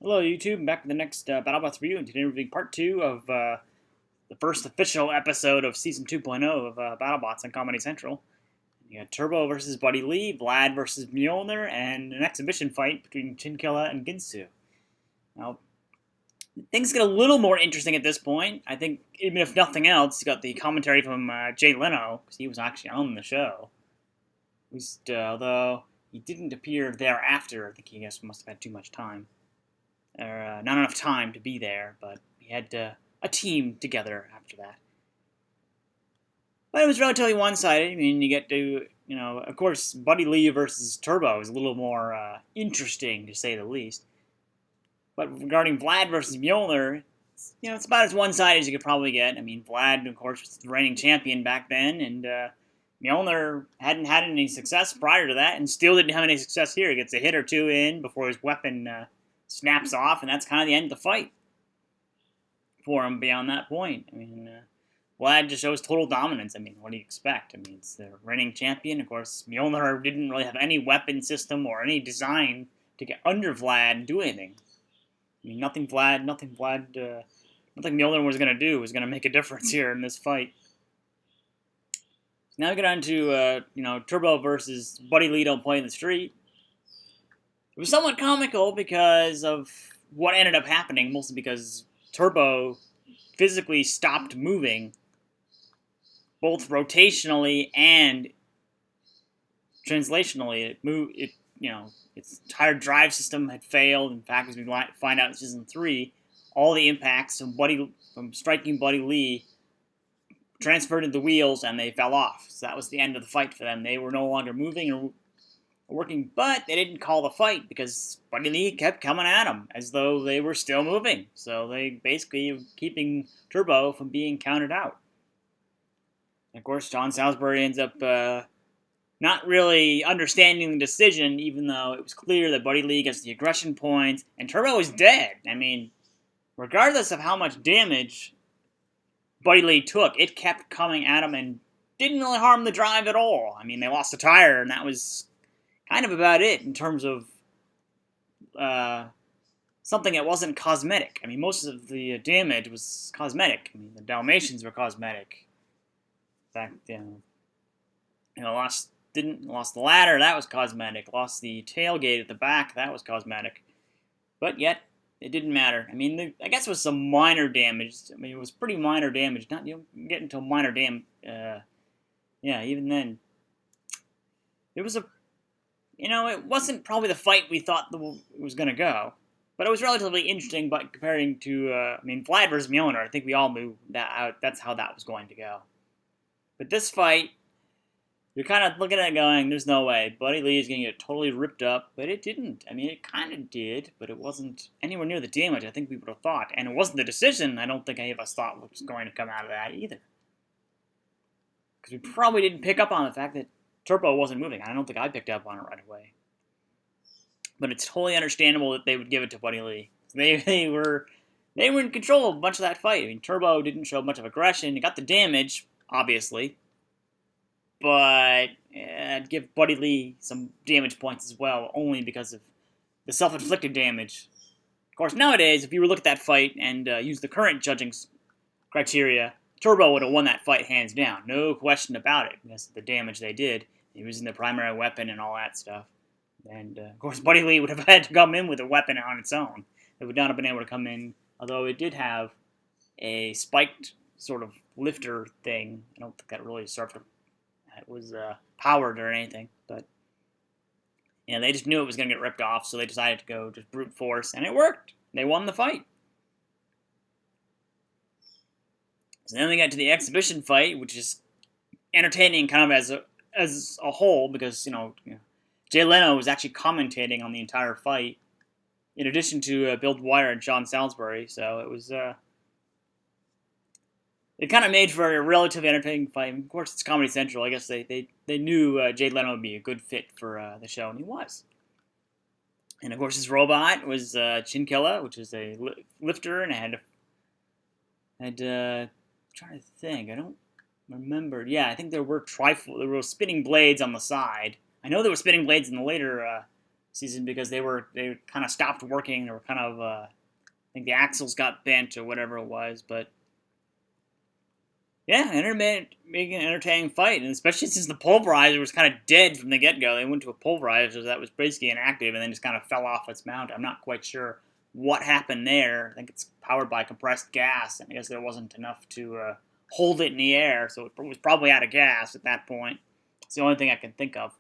Hello YouTube, I'm back with the next BattleBots review, and today we're reviewing part 2 of the first official episode of Season 2.0 of BattleBots on Comedy Central. You got Turbo versus Buddy Lee, Vlad versus Mjolnir, and an exhibition fight between Chinkilla and Ginsu. Now, things get a little more interesting at this point. I think, even if nothing else, you got the commentary from Jay Leno, because he was actually on the show. At least, although he didn't appear thereafter, I think he must have had too much time. Or not enough time to be there, but we had a team together after that. But it was relatively one-sided. I mean, you get to, of course, Buddy Lee versus Turbo is a little more interesting, to say the least. But regarding Vlad versus Mjolnir, it's about as one-sided as you could probably get. I mean, Vlad, of course, was the reigning champion back then, and Mjolnir hadn't had any success prior to that, and still didn't have any success here. He gets a hit or two in before his weapon snaps off, and that's kind of the end of the fight for him beyond that point. I mean, Vlad just shows total dominance. I mean, what do you expect? I mean, it's the reigning champion. Of course, Mjolnir didn't really have any weapon system or any design to get under Vlad and do anything. I mean, nothing Mjolnir was going to do was going to make a difference here in this fight. So now we get on to, Turbo versus Buddy Lee Don't Play in the Street. It was somewhat comical because of what ended up happening, mostly because Turbo physically stopped moving, both rotationally and translationally. Its entire drive system had failed. In fact, as we find out in Season 3, all the impacts from striking Buddy Lee transferred into the wheels, and they fell off. So that was the end of the fight for them. They were no longer moving or working, but they didn't call the fight because Buddy Lee kept coming at them as though they were still moving. So they basically were keeping Turbo from being counted out. And of course, John Salisbury ends up not really understanding the decision, even though it was clear that Buddy Lee gets the aggression points, and Turbo is dead. I mean, regardless of how much damage Buddy Lee took, it kept coming at him and didn't really harm the drive at all. I mean, they lost a tire, and that was kind of about it in terms of something that wasn't cosmetic. I mean, most of the damage was cosmetic. I mean, the Dalmatians were cosmetic. In fact, lost the ladder, that was cosmetic. Lost the tailgate at the back, that was cosmetic. But yet, it didn't matter. I mean, I guess it was some minor damage. I mean, it was pretty minor damage. Not get into minor damage. Even then, it was it wasn't probably the fight we thought it was going to go. But it was relatively interesting, but comparing to, Vlad versus Mjolnir, I think we all knew that's how that was going to go. But this fight, you're kind of looking at it going, there's no way. Buddy Lee is going to get totally ripped up, but it didn't. I mean, it kind of did, but it wasn't anywhere near the damage I think we would have thought. And it wasn't the decision I don't think any of us thought was going to come out of that either. Because we probably didn't pick up on the fact that Turbo wasn't moving. I don't think I picked up on it right away. But it's totally understandable that they would give it to Buddy Lee. They were in control of much of that fight. I mean, Turbo didn't show much of aggression. He got the damage, obviously. But I'd give Buddy Lee some damage points as well, only because of the self-inflicted damage. Of course, nowadays, if you were to look at that fight and use the current judging criteria, Turbo would have won that fight hands down. No question about it, because of the damage they did. He was using the primary weapon and all that stuff. And, of course, Buddy Lee would have had to come in with a weapon on its own. It would not have been able to come in, although it did have a spiked sort of lifter thing. I don't think that really served him. It was powered or anything, but they just knew it was going to get ripped off, so they decided to go just brute force, and it worked. They won the fight. So then we got to the exhibition fight, which is entertaining kind of as a whole, because Jay Leno was actually commentating on the entire fight, in addition to Bill Dwyer and John Salisbury. So it was it kind of made for a relatively entertaining fight. Of course, it's Comedy Central. I guess they knew Jay Leno would be a good fit for the show, and he was. And of course, his robot was Chinkilla, which is a lifter, and I had trying to think. I don't remember. Yeah, I think there were spinning blades on the side. I know there were spinning blades in the later season because they kind of stopped working. They were kind of I think the axles got bent or whatever it was, but yeah, making an entertaining fight, and especially since the pulverizer was kind of dead from the get-go. They went to a pulverizer that was basically inactive and then just kind of fell off its mount. I'm not quite sure what happened there. I think it's powered by compressed gas, and I guess there wasn't enough to hold it in the air, so it was probably out of gas at that point. It's the only thing I can think of.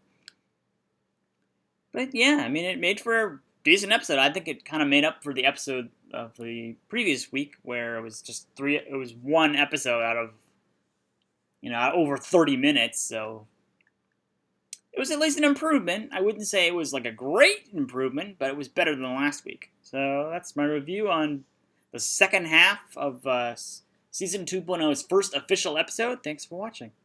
But yeah, I mean, it made for a decent episode. I think it kind of made up for the episode of the previous week where it was just three. It was one episode out of over 30 minutes, so it was at least an improvement. I wouldn't say it was like a great improvement, but it was better than last week. So that's my review on the second half of Season 2.0's first official episode. Thanks for watching.